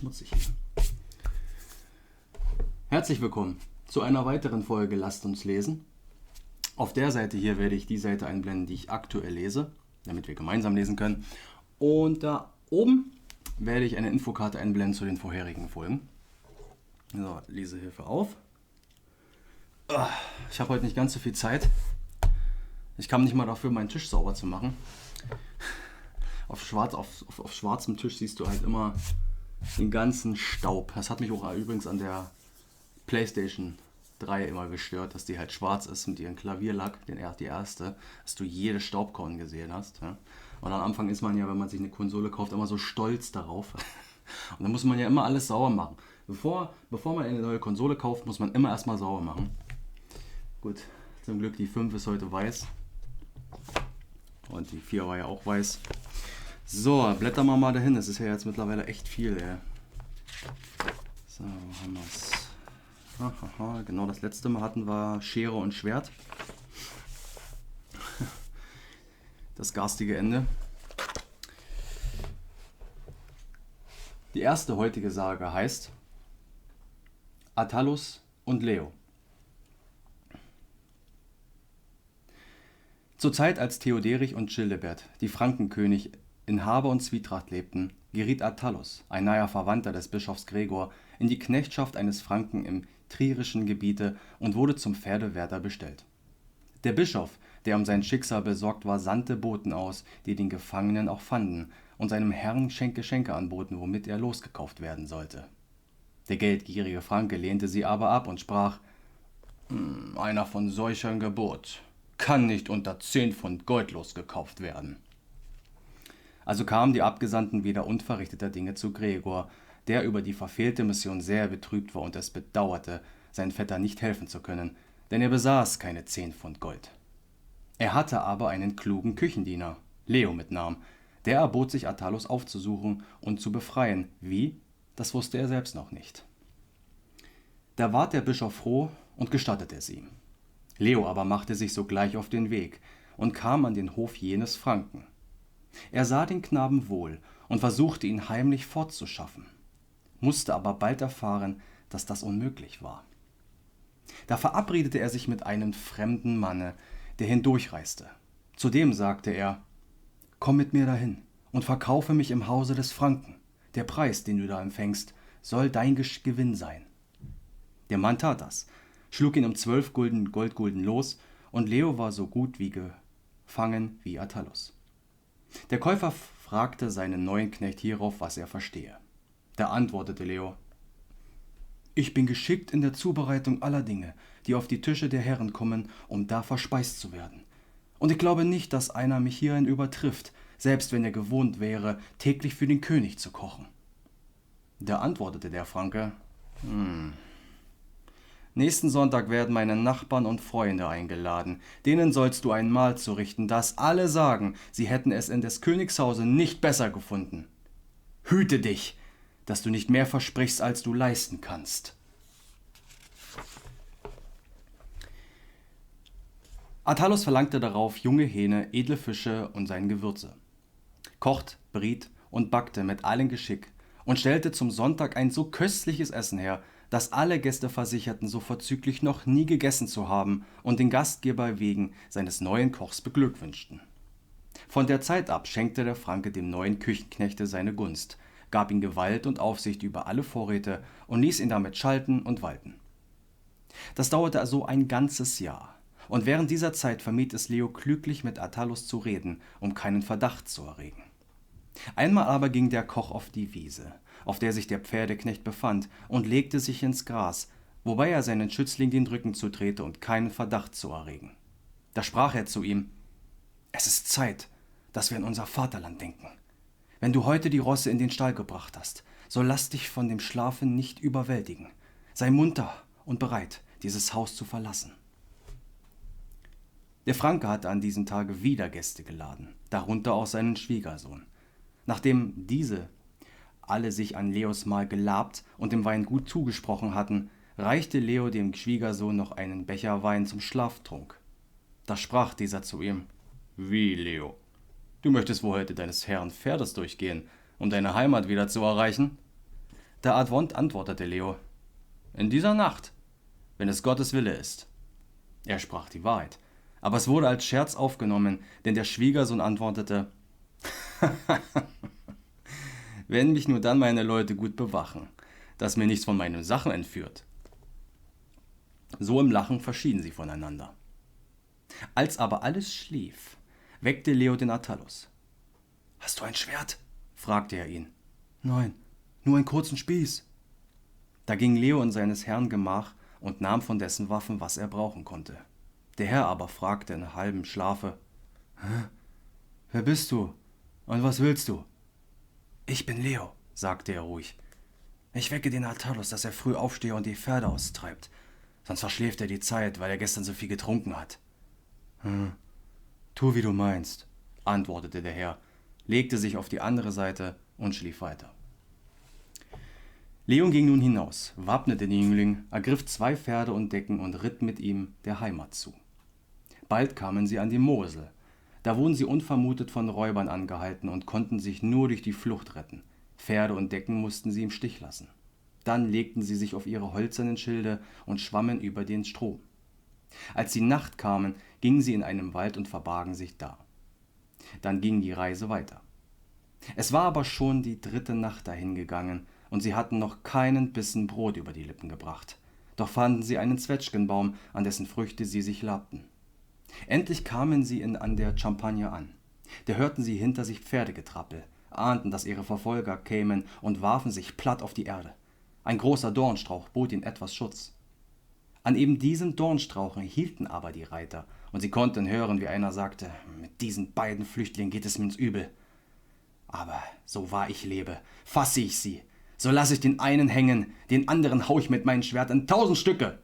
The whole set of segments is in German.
schmutzig hier. Herzlich willkommen zu einer weiteren Folge Lasst uns lesen. Auf der Seite hier werde ich die Seite einblenden, die ich aktuell lese, damit wir gemeinsam lesen können. Und da oben werde ich eine Infokarte einblenden zu den vorherigen Folgen. So, Lesehilfe auf. Ich habe heute nicht ganz so viel Zeit. Ich kam nicht mal dafür, meinen Tisch sauber zu machen. Auf schwarzem Tisch siehst du halt immer den ganzen Staub. Das hat mich auch übrigens an der PlayStation 3 immer gestört, dass die halt schwarz ist mit ihrem Klavierlack, die erste, dass du jede Staubkorn gesehen hast. Ja? Und am Anfang ist man ja, wenn man sich eine Konsole kauft, immer so stolz darauf. Und dann muss man ja immer alles sauber machen. Bevor man eine neue Konsole kauft, muss man immer erstmal sauber machen. Gut, zum Glück die 5 ist heute weiß. Und die 4 war ja auch weiß. So, blättern wir mal dahin. Das ist ja jetzt mittlerweile echt viel, ey. So, wo haben wir es? Genau, das letzte Mal hatten wir Schere und Schwert. Das garstige Ende. Die erste heutige Sage heißt Attalus und Leo. Zur Zeit, als Theoderich und Childebert, die Frankenkönig, in Habe und Zwietracht lebten, geriet Attalus, ein naher Verwandter des Bischofs Gregor, in die Knechtschaft eines Franken im trierischen Gebiete und wurde zum Pferdewärter bestellt. Der Bischof, der um sein Schicksal besorgt war, sandte Boten aus, die den Gefangenen auch fanden und seinem Herrn Geschenke anboten, womit er losgekauft werden sollte. Der geldgierige Franke lehnte sie aber ab und sprach: Einer von solcher Geburt kann nicht unter 10 Pfund Gold losgekauft werden. Also kamen die Abgesandten wieder unverrichteter Dinge zu Gregor, der über die verfehlte Mission sehr betrübt war und es bedauerte, seinen Vetter nicht helfen zu können, denn er besaß keine 10 Pfund Gold. Er hatte aber einen klugen Küchendiener, Leo mit Namen, der erbot sich, Attalus aufzusuchen und zu befreien. Wie? Das wusste er selbst noch nicht. Da ward der Bischof froh und gestattete es ihm. Leo aber machte sich sogleich auf den Weg und kam an den Hof jenes Franken. Er sah den Knaben wohl und versuchte, ihn heimlich fortzuschaffen, musste aber bald erfahren, dass das unmöglich war. Da verabredete er sich mit einem fremden Manne, der hindurchreiste. Zudem sagte er: Komm mit mir dahin und verkaufe mich im Hause des Franken. Der Preis, den du da empfängst, soll dein Gewinn sein. Der Mann tat das, schlug ihn um 12 Goldgulden los, und Leo war so gut wie gefangen wie Attalus. Der Käufer fragte seinen neuen Knecht hierauf, was er verstehe. Da antwortete Leo: Ich bin geschickt in der Zubereitung aller Dinge, die auf die Tische der Herren kommen, um da verspeist zu werden. Und ich glaube nicht, dass einer mich hierin übertrifft, selbst wenn er gewohnt wäre, täglich für den König zu kochen. Da antwortete der Franke: Nächsten Sonntag werden meine Nachbarn und Freunde eingeladen. Denen sollst du ein Mahl zurichten, dass alle sagen, sie hätten es in des Königs Hause nicht besser gefunden. Hüte dich, dass du nicht mehr versprichst, als du leisten kannst. Attalus verlangte darauf junge Hähne, edle Fische und seine Gewürze, kocht, briet und backte mit allem Geschick und stellte zum Sonntag ein so köstliches Essen her, dass alle Gäste versicherten, so vorzüglich noch nie gegessen zu haben und den Gastgeber wegen seines neuen Kochs beglückwünschten. Von der Zeit ab schenkte der Franke dem neuen Küchenknechte seine Gunst, gab ihm Gewalt und Aufsicht über alle Vorräte und ließ ihn damit schalten und walten. Das dauerte also ein ganzes Jahr, und während dieser Zeit vermied es Leo klüglich mit Attalus zu reden, um keinen Verdacht zu erregen. Einmal aber ging der Koch auf die Wiese, auf der sich der Pferdeknecht befand, und legte sich ins Gras, wobei er seinen Schützling den Rücken zudrehte, um keinen Verdacht zu erregen. Da sprach er zu ihm: Es ist Zeit, dass wir an unser Vaterland denken. Wenn du heute die Rosse in den Stall gebracht hast, so lass dich von dem Schlafen nicht überwältigen. Sei munter und bereit, dieses Haus zu verlassen. Der Franke hatte an diesem Tage wieder Gäste geladen, darunter auch seinen Schwiegersohn. Nachdem diese alle sich an Leos Mahl gelabt und dem Wein gut zugesprochen hatten, reichte Leo dem Schwiegersohn noch einen Becher Wein zum Schlaftrunk. Da sprach dieser zu ihm: Wie, Leo? Du möchtest wohl heute deines Herrn Pferdes durchgehen, um deine Heimat wieder zu erreichen? Da antwortete Leo: In dieser Nacht, wenn es Gottes Wille ist. Er sprach die Wahrheit, aber es wurde als Scherz aufgenommen, denn der Schwiegersohn antwortete: Wenn mich nur dann meine Leute gut bewachen, dass mir nichts von meinen Sachen entführt. So im Lachen verschieden sie voneinander. Als aber alles schlief, weckte Leo den Attalus. »Hast du ein Schwert?« fragte er ihn. »Nein, nur einen kurzen Spieß.« Da ging Leo in seines Herrn Gemach und nahm von dessen Waffen, was er brauchen konnte. Der Herr aber fragte in halbem Schlafe: »Wer bist du und was willst du?« »Ich bin Leo«, sagte er ruhig. »Ich wecke den Attalus, dass er früh aufstehe und die Pferde austreibt. Sonst verschläft er die Zeit, weil er gestern so viel getrunken hat.« »Tu, wie du meinst«, antwortete der Herr, legte sich auf die andere Seite und schlief weiter. Leon ging nun hinaus, wappnete den Jüngling, ergriff 2 Pferde und Decken und ritt mit ihm der Heimat zu. Bald kamen sie an die Mosel. Da wurden sie unvermutet von Räubern angehalten und konnten sich nur durch die Flucht retten. Pferde und Decken mussten sie im Stich lassen. Dann legten sie sich auf ihre hölzernen Schilde und schwammen über den Strom. Als die Nacht kamen, gingen sie in einem Wald und verbargen sich da. Dann ging die Reise weiter. Es war aber schon die 3. Nacht dahingegangen, und sie hatten noch keinen Bissen Brot über die Lippen gebracht. Doch fanden sie einen Zwetschgenbaum, an dessen Früchte sie sich labten. Endlich kamen sie an der Champagne an. Da hörten sie hinter sich Pferdegetrappel, ahnten, dass ihre Verfolger kämen und warfen sich platt auf die Erde. Ein großer Dornstrauch bot ihnen etwas Schutz. An eben diesen Dornstrauchen hielten aber die Reiter, und sie konnten hören, wie einer sagte: »Mit diesen beiden Flüchtlingen geht es mir ins Übel. Aber so wahr ich lebe, fasse ich sie. So lasse ich den einen hängen, den anderen hau ich mit meinem Schwert in 1000 Stücke.«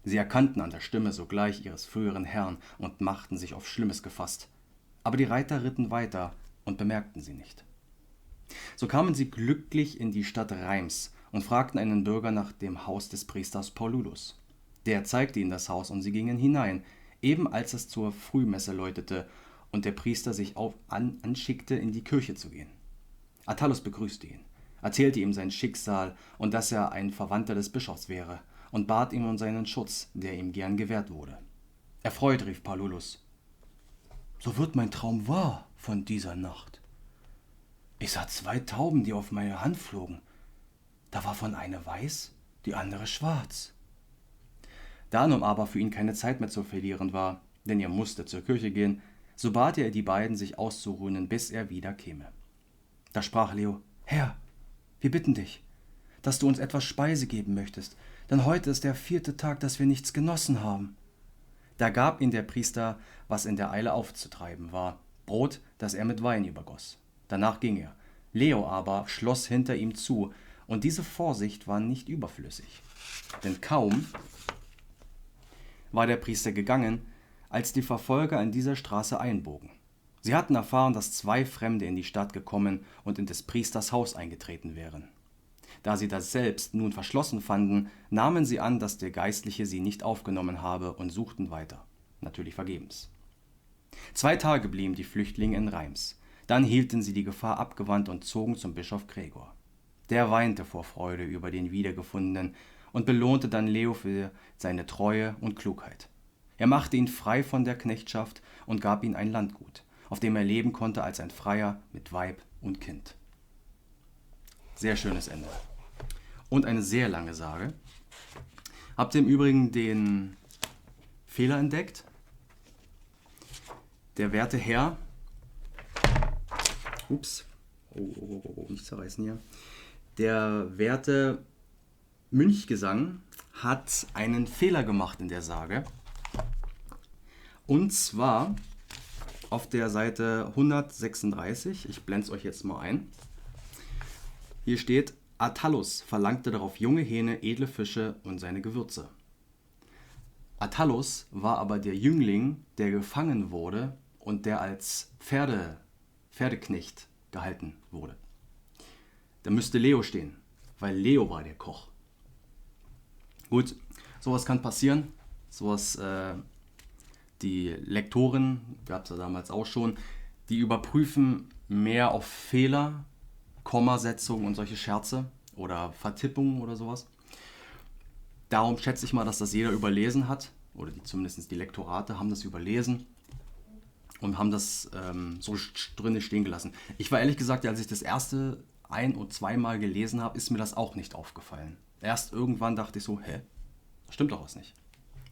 Sie erkannten an der Stimme sogleich ihres früheren Herrn und machten sich auf Schlimmes gefasst. Aber die Reiter ritten weiter und bemerkten sie nicht. So kamen sie glücklich in die Stadt Reims und fragten einen Bürger nach dem Haus des Priesters Paululus. Der zeigte ihnen das Haus und sie gingen hinein, eben als es zur Frühmesse läutete und der Priester sich anschickte, in die Kirche zu gehen. Attalus begrüßte ihn, erzählte ihm sein Schicksal und dass er ein Verwandter des Bischofs wäre, und bat ihm um seinen Schutz, der ihm gern gewährt wurde. Erfreut rief Paululus: »So wird mein Traum wahr von dieser Nacht. Ich sah 2 Tauben, die auf meine Hand flogen. Davon eine weiß, die andere schwarz.« Da nun aber für ihn keine Zeit mehr zu verlieren war, denn er musste zur Kirche gehen, so bat er die beiden, sich auszuruhen, bis er wieder käme. Da sprach Leo: »Herr, wir bitten dich, dass du uns etwas Speise geben möchtest, denn heute ist der 4. Tag, dass wir nichts genossen haben.« Da gab ihm der Priester, was in der Eile aufzutreiben war, Brot, das er mit Wein übergoss. Danach ging er. Leo aber schloss hinter ihm zu, und diese Vorsicht war nicht überflüssig. Denn kaum war der Priester gegangen, als die Verfolger in dieser Straße einbogen. Sie hatten erfahren, dass 2 Fremde in die Stadt gekommen und in des Priesters Haus eingetreten wären. Da sie das selbst nun verschlossen fanden, nahmen sie an, dass der Geistliche sie nicht aufgenommen habe und suchten weiter. Natürlich vergebens. 2 Tage blieben die Flüchtlinge in Reims. Dann hielten sie die Gefahr abgewandt und zogen zum Bischof Gregor. Der weinte vor Freude über den Wiedergefundenen und belohnte dann Leo für seine Treue und Klugheit. Er machte ihn frei von der Knechtschaft und gab ihm ein Landgut, auf dem er leben konnte als ein Freier mit Weib und Kind. Sehr schönes Ende. Und eine sehr lange Sage. Habt ihr im Übrigen den Fehler entdeckt? Der werte Herr, nicht zerreißen hier. Der werte Münchgesang hat einen Fehler gemacht in der Sage. Und zwar auf der Seite 136, ich blende es euch jetzt mal ein. Hier steht: Attalus verlangte darauf junge Hähne, edle Fische und seine Gewürze. Attalus war aber der Jüngling, der gefangen wurde und der als Pferdeknecht gehalten wurde. Da müsste Leo stehen, weil Leo war der Koch. Gut, sowas kann passieren. Sowas, die Lektoren, gab es ja damals auch schon, die überprüfen mehr auf Fehler, Kommasetzungen und solche Scherze oder Vertippungen oder sowas. Darum schätze ich mal, dass das jeder überlesen hat, oder zumindest die Lektorate haben das überlesen und haben das so drin stehen gelassen. Ich war ehrlich gesagt, als ich das erste ein- und zweimal gelesen habe, ist mir das auch nicht aufgefallen. Erst irgendwann dachte ich so, hä, das stimmt doch was nicht.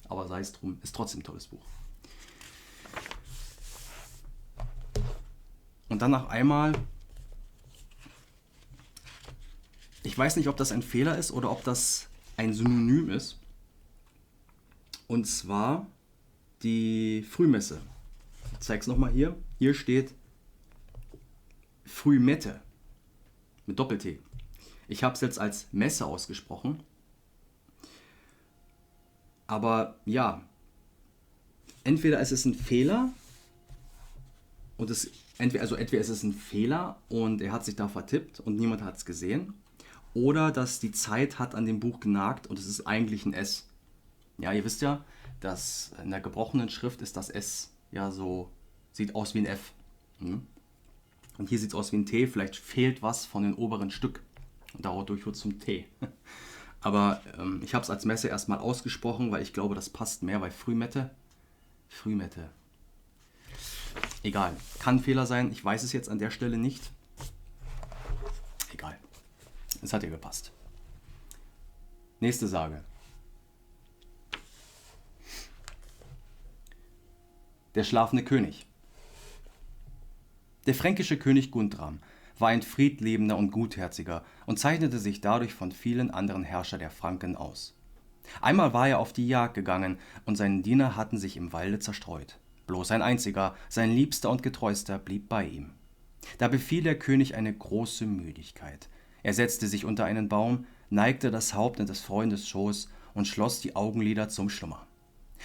Aber sei es drum, ist trotzdem ein tolles Buch. Und dann nach einmal, ich weiß nicht, ob das ein Fehler ist oder ob das ein Synonym ist. Und zwar die Frühmesse. Ich zeige es nochmal hier. Hier steht Frühmette mit Doppel-T. Ich habe es jetzt als Messe ausgesprochen. Aber ja, entweder ist es ein Fehler und entweder ist es ein Fehler und er hat sich da vertippt und niemand hat es gesehen. Oder dass die Zeit hat an dem Buch genagt und es ist eigentlich ein S. Ja, ihr wisst ja, dass in der gebrochenen Schrift ist das S ja so, sieht aus wie ein F. Und hier sieht es aus wie ein T, vielleicht fehlt was von den oberen Stück. Und dadurch wird es zum T. Aber ich habe es als Messe erstmal ausgesprochen, weil ich glaube, das passt mehr, weil Frühmette. Egal, kann Fehler sein, ich weiß es jetzt an der Stelle nicht. Egal, es hat ja gepasst. Nächste Sage. Der schlafende König. Der fränkische König Guntram war ein friedliebender und gutherziger und zeichnete sich dadurch von vielen anderen Herrschern der Franken aus. Einmal war er auf die Jagd gegangen und seine Diener hatten sich im Walde zerstreut. Bloß ein einziger, sein Liebster und Getreuster, blieb bei ihm. Da befiel der König eine große Müdigkeit. Er setzte sich unter einen Baum, neigte das Haupt in des Freundes Schoß und schloss die Augenlider zum Schlummer.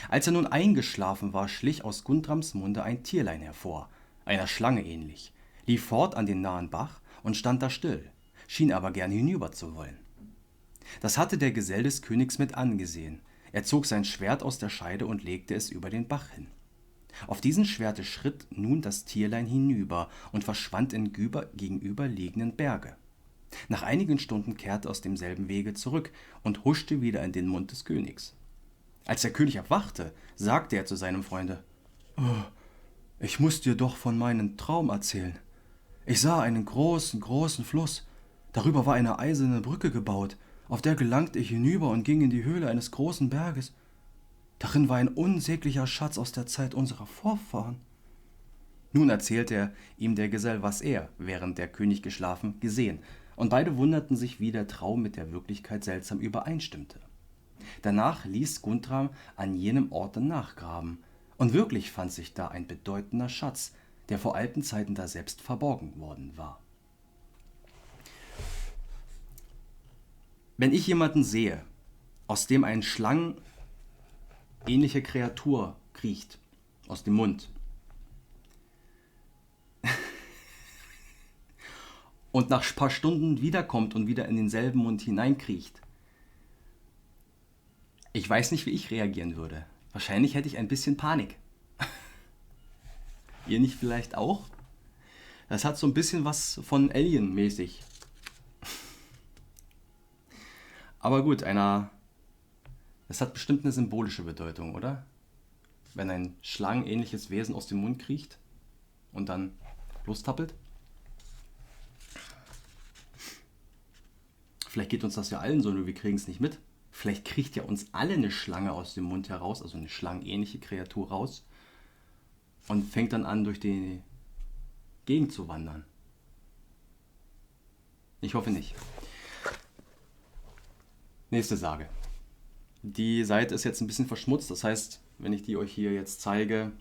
Als er nun eingeschlafen war, schlich aus Guntrams Munde ein Tierlein hervor, einer Schlange ähnlich, lief fort an den nahen Bach und stand da still, schien aber gern hinüber zu wollen. Das hatte der Gesell des Königs mit angesehen. Er zog sein Schwert aus der Scheide und legte es über den Bach hin. Auf diesen Schwerte schritt nun das Tierlein hinüber und verschwand in gegenüberliegenden Berge. Nach einigen Stunden kehrte aus demselben Wege zurück und huschte wieder in den Mund des Königs. Als der König erwachte, sagte er zu seinem Freunde: Ich muss dir doch von meinem Traum erzählen. Ich sah einen großen Fluss. Darüber war eine eiserne Brücke gebaut. Auf der gelangte ich hinüber und ging in die Höhle eines großen Berges. Darin war ein unsäglicher Schatz aus der Zeit unserer Vorfahren. Nun erzählte ihm der Gesell, was er, während der König geschlafen, gesehen, und beide wunderten sich, wie der Traum mit der Wirklichkeit seltsam übereinstimmte. Danach ließ Guntram an jenem Orte nachgraben, und wirklich fand sich da ein bedeutender Schatz, der vor alten Zeiten daselbst verborgen worden war. Wenn ich jemanden sehe, aus dem eine schlangenähnliche Kreatur kriecht, aus dem Mund, und nach ein paar Stunden wiederkommt und wieder in denselben Mund hineinkriecht, ich weiß nicht, wie ich reagieren würde. Wahrscheinlich hätte ich ein bisschen Panik. Ihr nicht vielleicht auch? Das hat so ein bisschen was von Alien-mäßig. Aber gut, das hat bestimmt eine symbolische Bedeutung, oder? Wenn ein schlangenähnliches Wesen aus dem Mund kriecht und dann lostappelt. Vielleicht geht uns das ja allen so, nur wir kriegen es nicht mit. Vielleicht kriecht ja uns alle eine Schlange aus dem Mund heraus, also eine schlangenähnliche Kreatur raus und fängt dann an, durch die Gegend zu wandern. Ich hoffe nicht. Nächste Sage. Die Seite ist jetzt ein bisschen verschmutzt, das heißt, wenn ich die euch hier jetzt zeige,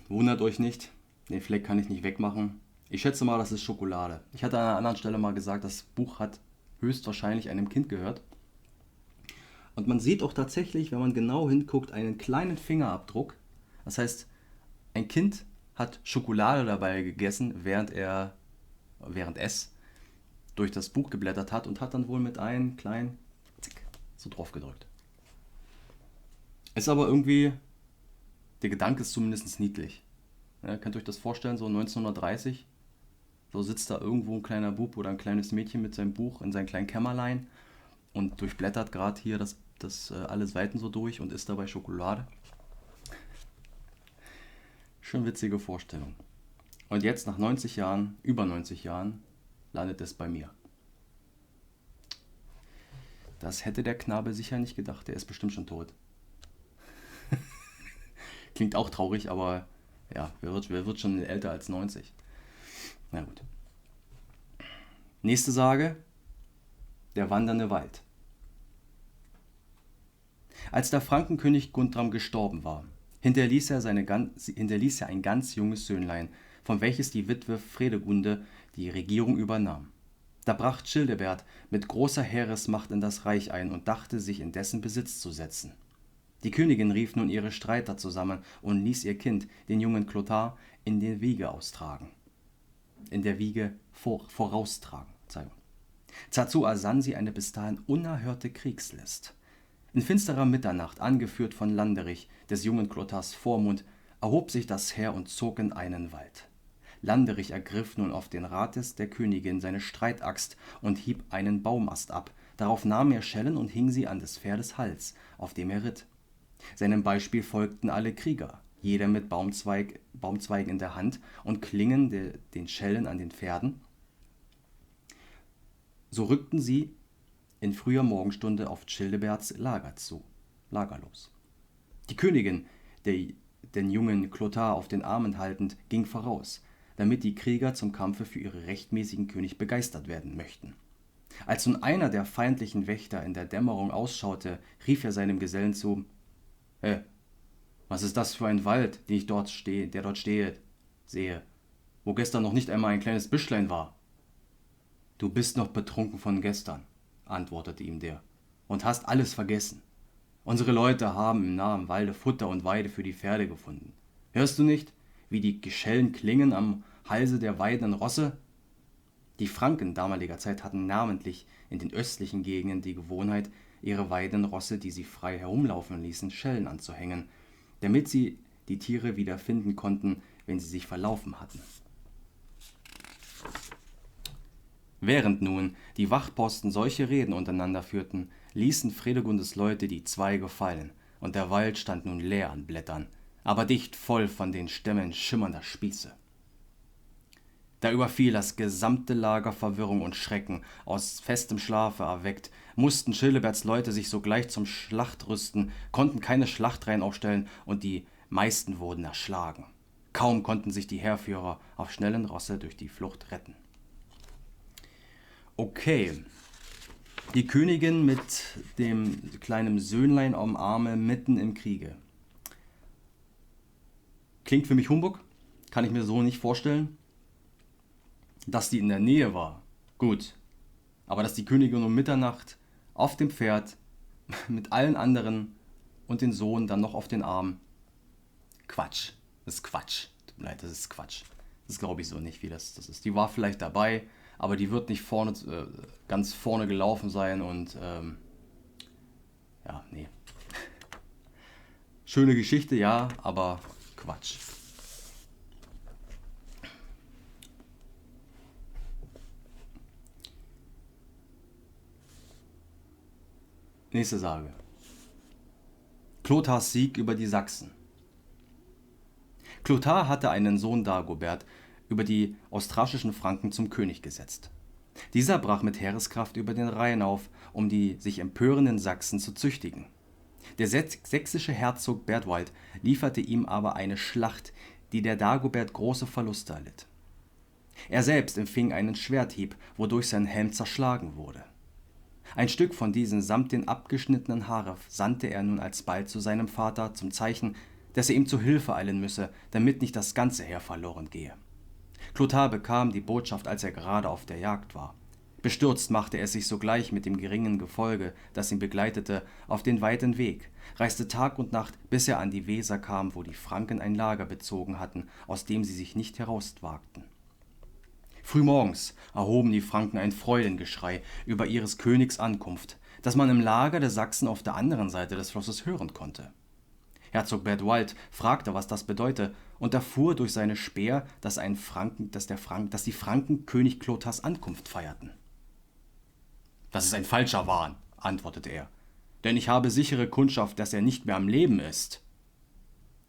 wundert euch nicht. Den Fleck kann ich nicht wegmachen. Ich schätze mal, das ist Schokolade. Ich hatte an einer anderen Stelle mal gesagt, das Buch hat höchstwahrscheinlich einem Kind gehört. Und man sieht auch tatsächlich, wenn man genau hinguckt, einen kleinen Fingerabdruck. Das heißt, ein Kind hat Schokolade dabei gegessen, während es durch das Buch geblättert hat und hat dann wohl mit einem kleinen Zick so drauf gedrückt. Ist aber irgendwie, der Gedanke ist zumindest niedlich. Ja, könnt ihr euch das vorstellen, so 1930? So sitzt da irgendwo ein kleiner Bub oder ein kleines Mädchen mit seinem Buch in seinem kleinen Kämmerlein und durchblättert gerade hier alle Seiten so durch und isst dabei Schokolade. Schon witzige Vorstellung. Und jetzt nach 90 Jahren, über 90 Jahren, landet es bei mir. Das hätte der Knabe sicher nicht gedacht, der ist bestimmt schon tot. Klingt auch traurig, aber ja, wer wird schon älter als 90? Na gut. Nächste Sage, der wandernde Wald. Als der Frankenkönig Guntram gestorben war, hinterließ er ein ganz junges Söhnlein, von welches die Witwe Fredegunde die Regierung übernahm. Da brach Childebert mit großer Heeresmacht in das Reich ein und dachte, sich in dessen Besitz zu setzen. Die Königin rief nun ihre Streiter zusammen und ließ ihr Kind, den jungen Clothar, in der Wiege voraustragen. Dazu ersann sie eine bis dahin unerhörte Kriegslist. In finsterer Mitternacht, angeführt von Landerich, des jungen Clothars Vormund, erhob sich das Heer und zog in einen Wald. Landerich ergriff nun auf den Rat der Königin seine Streitaxt und hieb einen Baumast ab. Darauf nahm er Schellen und hing sie an des Pferdes Hals, auf dem er ritt. Seinem Beispiel folgten alle Krieger, jeder mit Baumzweigen in der Hand und Klingen den Schellen an den Pferden. So rückten sie in früher Morgenstunde auf Childeberts Lager los. Die Königin, den jungen Clothar auf den Armen haltend, ging voraus, damit die Krieger zum Kampfe für ihren rechtmäßigen König begeistert werden möchten. Als nun einer der feindlichen Wächter in der Dämmerung ausschaute, rief er seinem Gesellen zu: Was ist das für ein Wald, der dort steht, sehe, wo gestern noch nicht einmal ein kleines Büschlein war? Du bist noch betrunken von gestern, antwortete ihm der, und hast alles vergessen. Unsere Leute haben im nahen Walde Futter und Weide für die Pferde gefunden. Hörst du nicht, wie die Schellen klingen am Halse der weidenden Rosse? Die Franken damaliger Zeit hatten namentlich in den östlichen Gegenden die Gewohnheit, ihre weidenden Rosse, die sie frei herumlaufen ließen, Schellen anzuhängen, damit sie die Tiere wieder finden konnten, wenn sie sich verlaufen hatten. Während nun die Wachposten solche Reden untereinander führten, ließen Fredegundes Leute die Zweige fallen, und der Wald stand nun leer an Blättern, aber dicht voll von den Stämmen schimmernder Spieße. Da überfiel das gesamte Lager Verwirrung und Schrecken. Aus festem Schlafe erweckt, mussten Childeberts Leute sich sogleich zum Schlacht rüsten, konnten keine Schlachtreihen aufstellen und die meisten wurden erschlagen. Kaum konnten sich die Heerführer auf schnellen Rosse durch die Flucht retten. Okay, die Königin mit dem kleinen Söhnlein am Arme mitten im Kriege. Klingt für mich Humbug, kann ich mir so nicht vorstellen. Dass die in der Nähe war, gut. Aber dass die Königin um Mitternacht auf dem Pferd mit allen anderen und den Sohn dann noch auf den Arm. Quatsch. Das ist Quatsch. Tut mir leid, das ist Quatsch. Das glaube ich so nicht, wie das ist. Die war vielleicht dabei, aber die wird nicht ganz vorne gelaufen sein und ja, nee. Schöne Geschichte, ja, aber Quatsch. Nächste Sage. Clothars Sieg über die Sachsen. Clothar hatte einen Sohn Dagobert über die austrasischen Franken zum König gesetzt. Dieser brach mit Heereskraft über den Rhein auf, um die sich empörenden Sachsen zu züchtigen. Der sächsische Herzog Bertwald lieferte ihm aber eine Schlacht, die der Dagobert große Verluste erlitt. Er selbst empfing einen Schwerthieb, wodurch sein Helm zerschlagen wurde. Ein Stück von diesem samt den abgeschnittenen Haare sandte er nun alsbald zu seinem Vater zum Zeichen, dass er ihm zu Hilfe eilen müsse, damit nicht das ganze Heer verloren gehe. Clothar bekam die Botschaft, als er gerade auf der Jagd war. Bestürzt machte er sich sogleich mit dem geringen Gefolge, das ihn begleitete, auf den weiten Weg, reiste Tag und Nacht, bis er an die Weser kam, wo die Franken ein Lager bezogen hatten, aus dem sie sich nicht herauswagten. Frühmorgens erhoben die Franken ein Freudengeschrei über ihres Königs Ankunft, das man im Lager der Sachsen auf der anderen Seite des Flusses hören konnte. Herzog Bertwald fragte, was das bedeute, und erfuhr durch seine Späher, dass die Franken König Clothars Ankunft feierten. »Das ist ein falscher Wahn«, antwortete er, »denn ich habe sichere Kundschaft, dass er nicht mehr am Leben ist.«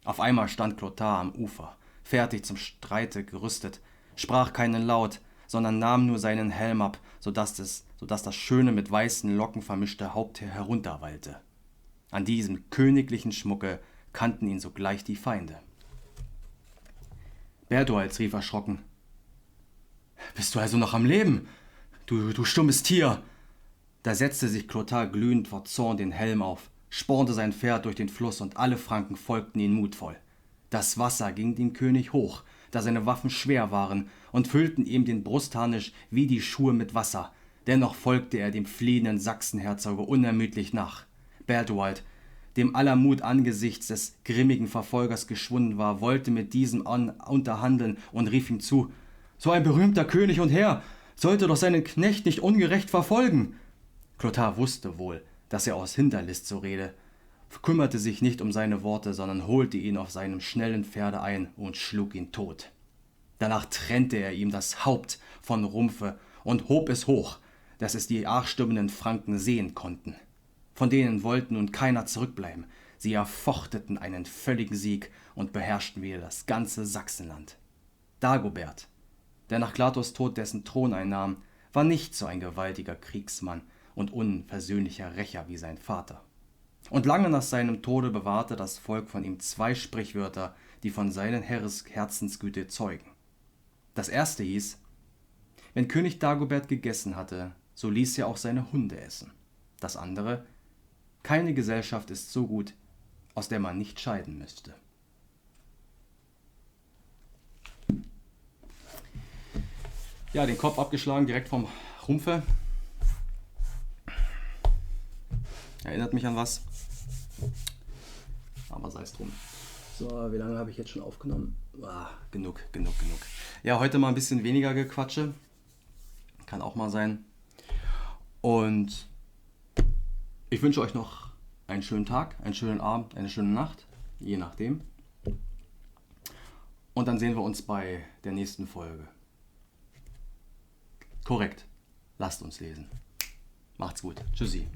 Auf einmal stand Clothar am Ufer, fertig zum Streite gerüstet, sprach keinen Laut, sondern nahm nur seinen Helm ab, so dass das schöne mit weißen Locken vermischte Haupt herunterwallte. An diesem königlichen Schmucke kannten ihn sogleich die Feinde. Bertwald rief erschrocken: »Bist du also noch am Leben? Du stummes Tier!« Da setzte sich Clothar glühend vor Zorn den Helm auf, spornte sein Pferd durch den Fluss, und alle Franken folgten ihm mutvoll. Das Wasser ging dem König hoch, da seine Waffen schwer waren, und füllten ihm den Brustharnisch wie die Schuhe mit Wasser. Dennoch folgte er dem fliehenden Sachsenherzoge unermüdlich nach. Bertwald, dem aller Mut angesichts des grimmigen Verfolgers geschwunden war, wollte mit diesem unterhandeln und rief ihm zu: »So ein berühmter König und Herr sollte doch seinen Knecht nicht ungerecht verfolgen!« Clothar wusste wohl, dass er aus Hinterlist so rede, kümmerte sich nicht um seine Worte, sondern holte ihn auf seinem schnellen Pferde ein und schlug ihn tot. Danach trennte er ihm das Haupt vom Rumpfe und hob es hoch, dass es die nachstürmenden Franken sehen konnten. Von denen wollte nun keiner zurückbleiben. Sie erfochteten einen völligen Sieg und beherrschten wieder das ganze Sachsenland. Dagobert, der nach Clothars Tod dessen Thron einnahm, war nicht so ein gewaltiger Kriegsmann und unversöhnlicher Rächer wie sein Vater. Und lange nach seinem Tode bewahrte das Volk von ihm 2 Sprichwörter, die von seiner Herzensgüte zeugen. Das erste hieß: Wenn König Dagobert gegessen hatte, so ließ er auch seine Hunde essen. Das andere: Keine Gesellschaft ist so gut, aus der man nicht scheiden müsste. Ja, den Kopf abgeschlagen, direkt vom Rumpfe. Erinnert mich an was. Aber sei es drum. So, wie lange habe ich jetzt schon aufgenommen? Genug. Ja, heute mal ein bisschen weniger Gequatsche. Kann auch mal sein. Und ich wünsche euch noch einen schönen Tag, einen schönen Abend, eine schöne Nacht. Je nachdem. Und dann sehen wir uns bei der nächsten Folge. Korrekt. Lasst uns lesen. Macht's gut. Tschüssi.